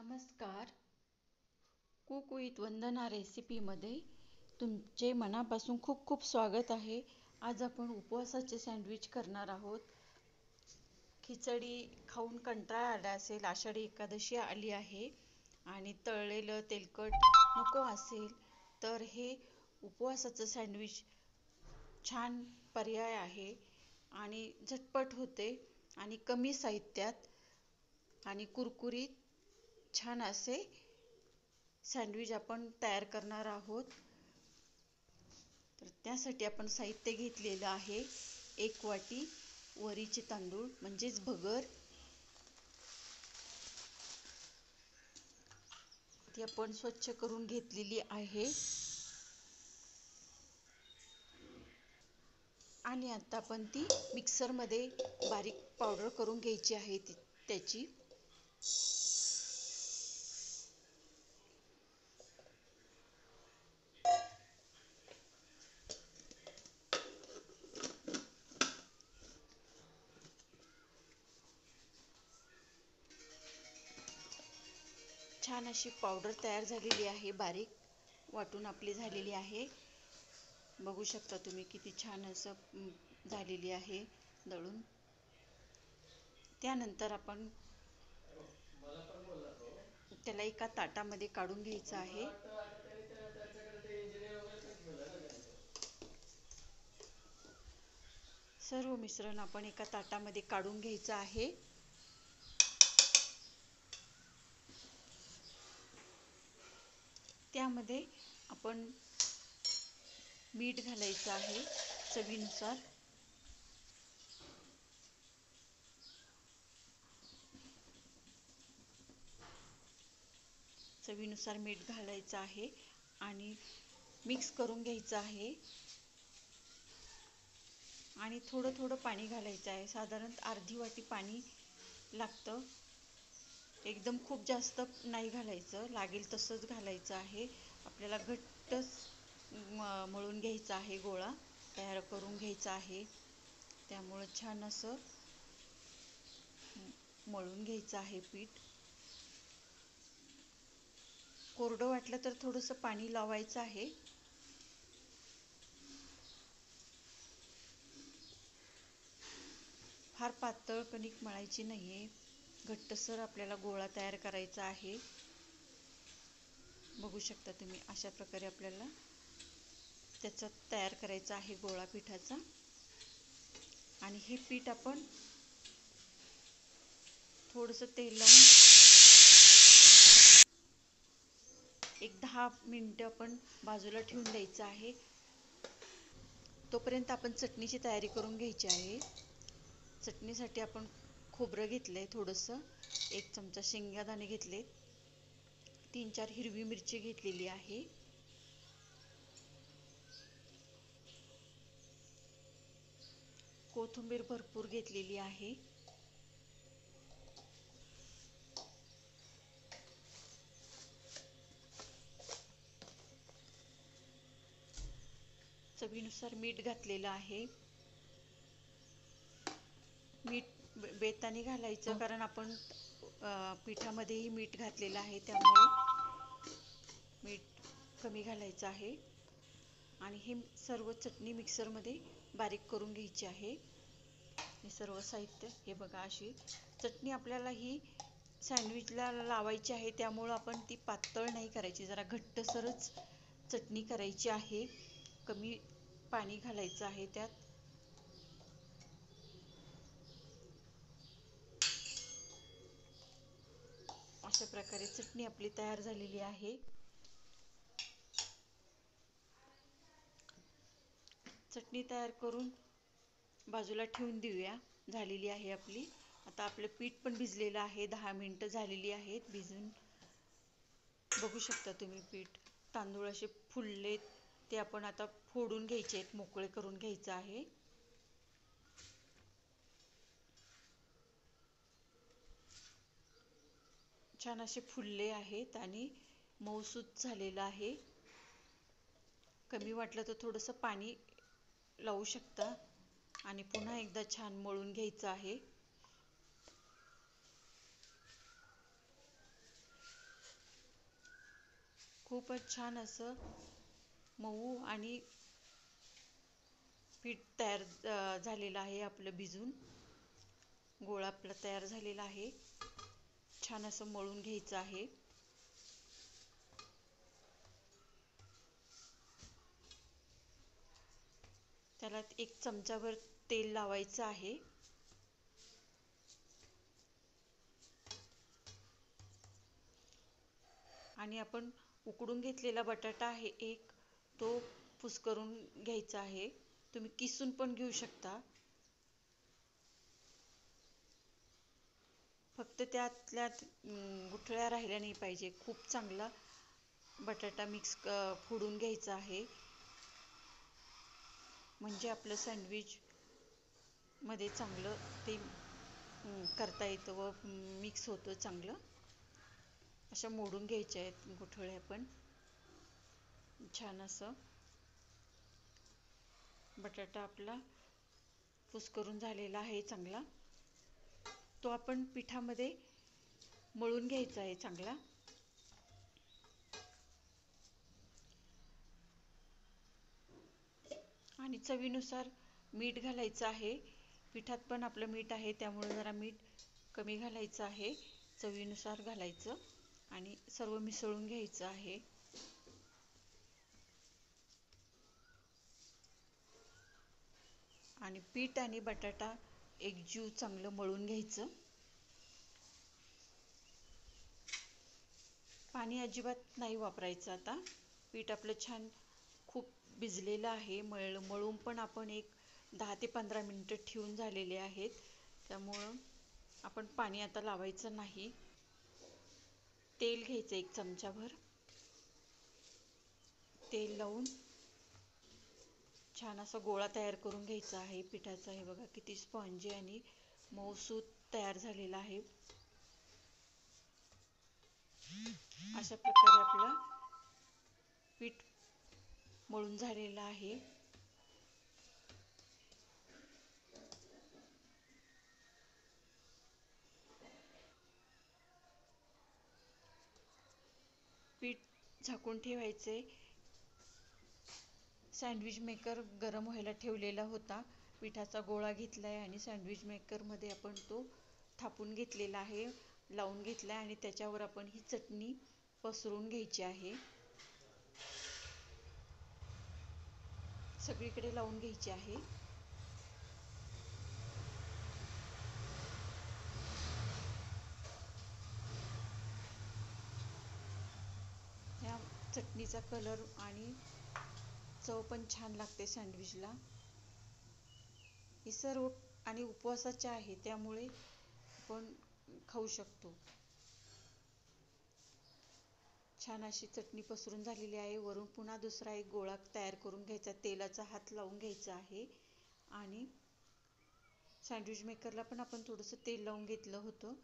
नमस्कार. Cook with वंदना रेसिपीमध्ये तुमचे मनापासून खूप खूप स्वागत आहे. आज आपण उपवासाचे सँडविच करणार आहोत. खिचडी खाऊन कंटाळा आला असेल, आषाढी एकादशी आली आहे आणि तळलेलं तेलकट नको असेल तर हे उपवासाचं सँडविच छान पर्याय आहे आणि झटपट होते आणि कमी साहित्यात आणि कुरकुरीत छान असे सँडविच आपण तयार करणार आहोत. तर त्यासाठी आपण साहित्य घेतलेलं आहे. 1 वाटी वरीचे तांदूळ म्हणजेच भगर, ती आपण स्वच्छ करून घेतलेली आहे. आणि आता आपण ती मिक्सरमध्ये बारीक पावडर करून घ्यायची आहे त्याची. छान अशी पावडर तयार झालेली आहे, बारीक वाटून आपली झालेली आहे. बघू शकता तुम्ही किती छान असं झालेली आहे दळून. त्यानंतर आपण त्याला एका ताटामध्ये काढून घ्यायचं आहे. सर्व मिश्रण आपण एका ताटामध्ये काढून घ्यायचं आहे. त्यामध्ये आपण मीठ घालायचं आहे चवीनुसार. चवीनुसार मीठ घालायचं आहे आणि मिक्स करून घ्यायचं आहे. आणि थोडं थोडं पाणी घालायचं आहे. साधारण अर्धी वाटी पाणी लागतं. एकदम खूप जास्त नाही घालायचं, लागेल तसंच घालायचं आहे. आपल्याला घट्ट मळून घ्यायचा आहे, गोळा तयार करून घ्यायचा आहे. त्यामुळे छान असं मळून घ्यायचं आहे पीठ. कोरडं वाटलं तर थोडंसं पाणी लावायचं आहे. फार पातळ कणिक मळायची नाहीये, घट्टसर आपल्याला गोळा तयार करायचा आहे. बघू शकता तुम्ही, अशा प्रकारे आपल्याला त्याचा तयार करायचा आहे गोळा पिठाचा. आणि हे पीठ आपण थोडंसं तेल लावून एक 10 मिनिटं आपण बाजूला ठेवून द्यायचं आहे. तोपर्यंत आपण चटणीची तयारी करून घ्यायची आहे. चटणीसाठी आपण खोबरं घेतलंय थोडंसं, 1 चमचा शेंगदाणे घेतले, 3-4 हिरवी मिरची घेतलेली आहे. कोथिंबीर भरपूर घेतलेली आहे. चवीनुसार मीठ घातलेलं आहे. मीठ बेताने घालायचं, कारण आपण पिठामध्येही मीठ घातलेलं आहे, त्यामुळे मीठ कमी घालायचं आहे. आणि हे सर्व चटणी मिक्सरमध्ये बारीक करून घ्यायची आहे. हे सर्व साहित्य, हे बघा, अशी चटणी आपल्याला ही सँडविचला लावायची आहे, त्यामुळं आपण ती पातळ नाही करायची, जरा घट्टसरच चटणी करायची आहे. कमी पाणी घालायचं आहे त्यात. अशा प्रकारे चटणी आपली तयार झालेली आहे. चटणी तयार करून बाजूला ठेवून देऊया. झालेली आहे आपली. आता आपलं पीठ पण भिजलेलं आहे, 10 मिनिटं झालेली आहेत भिजून. बघू शकता तुम्ही पीठ, तांदूळ असे फुललेत, ते आपण आता फोडून घ्यायचे आहेत, मोकळे करून घ्यायचं आहे. छान असे फुलले आहेत आणि मऊसूत झालेलं आहे. कमी वाटलं तर थोडंसं पाणी लावू शकता आणि पुन्हा एकदा छान मळून घ्यायचं आहे. खूपच छान असं मऊ आणि पीठ तयार झालेलं आहे आपलं भिजून. गोळा आपला तयार झालेला आहे. छान असं मळून घ्यायचं आहे. त्याला 1 चमचाभर तेल लावायचं आहे. आणि आपण उकडून घेतलेला बटाटा आहे एक, तो कुस्करून घ्यायचा आहे. तुम्ही किसून पण घेऊ शकता. फक्त त्यातल्या गुठळ्या राहिल्या नाही पाहिजे. खूप चांगला बटाटा फोडून घ्यायचा आहे, म्हणजे आपलं सँडविच मध्ये चांगलं ते करता येतं व मिक्स होतं चांगलं. अशा मोडून घ्यायच्या आहेत गुठळ्या पण. छान असं बटाटा आपला कुस्करून झालेला आहे चांगला. तो आपण पिठामध्ये मळून घ्यायचा आहे चांगला. आणि चवीनुसार मीठ घालायचं आहे. पिठात पण आपलं मीठ आहे, त्यामुळे जरा मीठ कमी घालायचं आहे. चवीनुसार घालायचं आणि सर्व मिसळून घ्यायचं आहे. आणि पीठ आणि बटाटा एकजीव चांगलं मळून घ्यायचं. पाणी अजिबात नाही वापरायचं आता. पीठ आपलं छान खूप भिजलेलं आहे. मळून पण आपण एक 10 ते 15 मिनिटं ठेवून झालेले आहेत. त्यामुळं आपण पाणी आता लावायचं नाही. तेल घ्यायचं 1 चमचाभर. तेल लावून छान असा गोळा तयार करून घ्यायचा आहे पिठाचा. हे बघा किती स्पॉंजी आणि मऊसूत तयार झालेला आहे. अशा प्रकारे आपलं पीठ मळून झालेलं आहे. पीठ झाकून ठेवायचे. सँडविच मेकर गरम व्हायला ठेवलेला होता. पिठाचा गोळा घेतलाय आणि सँडविच मेकरमध्ये आपण तो थापून घेतलेला आहे, लावून घेतलाय आणि त्याच्यावर आपण ही चटणी पसरून घ्यायची आहे. सगळीकडे लावून घ्यायची आहे. या चटणीचा कलर आणि चव पण छान लागते सँडविचला. हे सर्व आणि उपवासाचे आहे, त्यामुळे आपण खाऊ शकतो. छान अशी चटणी पसरून झालेली आहे. वरून पुन्हा दुसरा एक गोळा तयार करून घ्यायचा. तेलाचा हात लावून घ्यायचा आहे आणि सँडविच मेकरला पण आपण थोडंसं तेल लावून घेतलं होतं,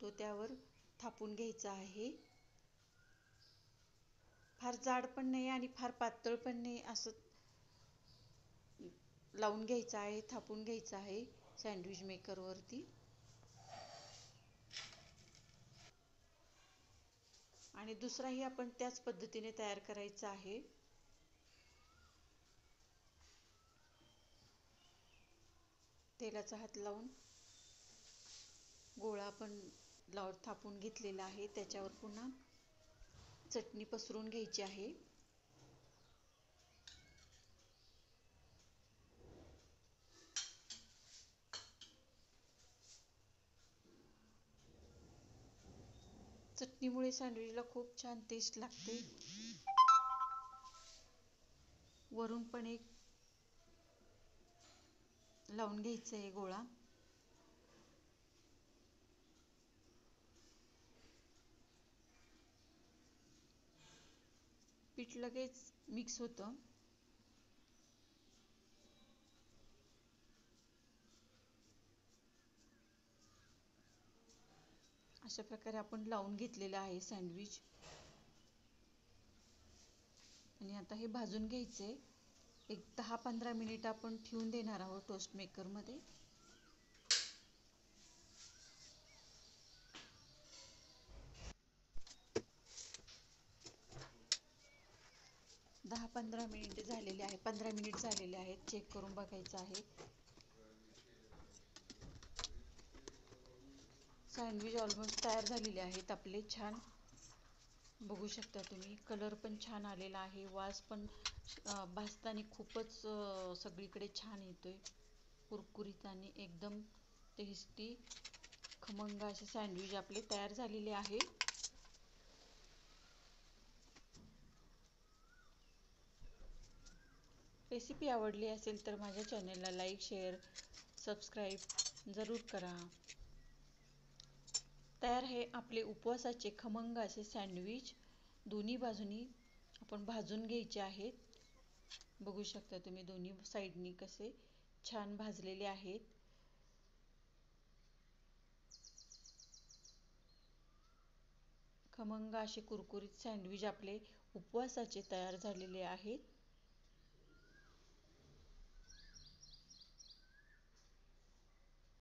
तो त्यावर थापून घ्यायचा आहे. फार जाड पण नाही आणि फार पातळ पण नाही, असं लावून घ्यायचं आहे, थापून घ्यायचं आहे सँडविच मेकरवरती. आणि दुसराही आपण त्याच पद्धतीने तयार करायचा आहे. तेलाचा हात लावून गोळा आपण थापून घेतलेला आहे, त्याच्यावर पुन्हा चटणी पसरून घ्यायची आहे. चटणीमुळे सँडविचला खूप छान टेस्ट लागते. वरून पण एक लावून घ्यायचा आहे गोळा. पीठ लगेच मिक्स होतं. अशा प्रकारे आपण लावून घेतलेलं आहे सँडविच. आणि आता हे भाजून घ्यायचे. एक 10-15 मिनिट आपण ठेवून देणार आहोत टोस्ट मेकरमध्ये. 15 मिनिट झालेले आहे, 15 मिनिट झालेले आहेत. चेक करून बघायचं आहे. सँडविच ऑलमोस्ट तयार झालेले आहेत आपले. छान बघू शकता तुम्ही, कलर पण छान आलेला आहे, वास पण भाजताना खूपच सगळीकडे छान येतोय, कुरकुरीत आणि एकदम टेस्टी खमंग असे सँडविच आपले तयार झालेले आहे. रेसिपी आवडली असेल तर माझ्या चॅनलला लाईक, शेअर, सबस्क्राईब जरूर करा. तयार आहे आपले उपवासाचे खमंग असे सँडविच. दोन्ही बाजूनी आपण भाजून घ्यायचे आहेत. बघू शकता तुम्ही दोन्ही साईडनी कसे छान भाजलेले आहेत. खमंग असे कुरकुरीत सँडविच आपले उपवासाचे तयार झालेले आहेत.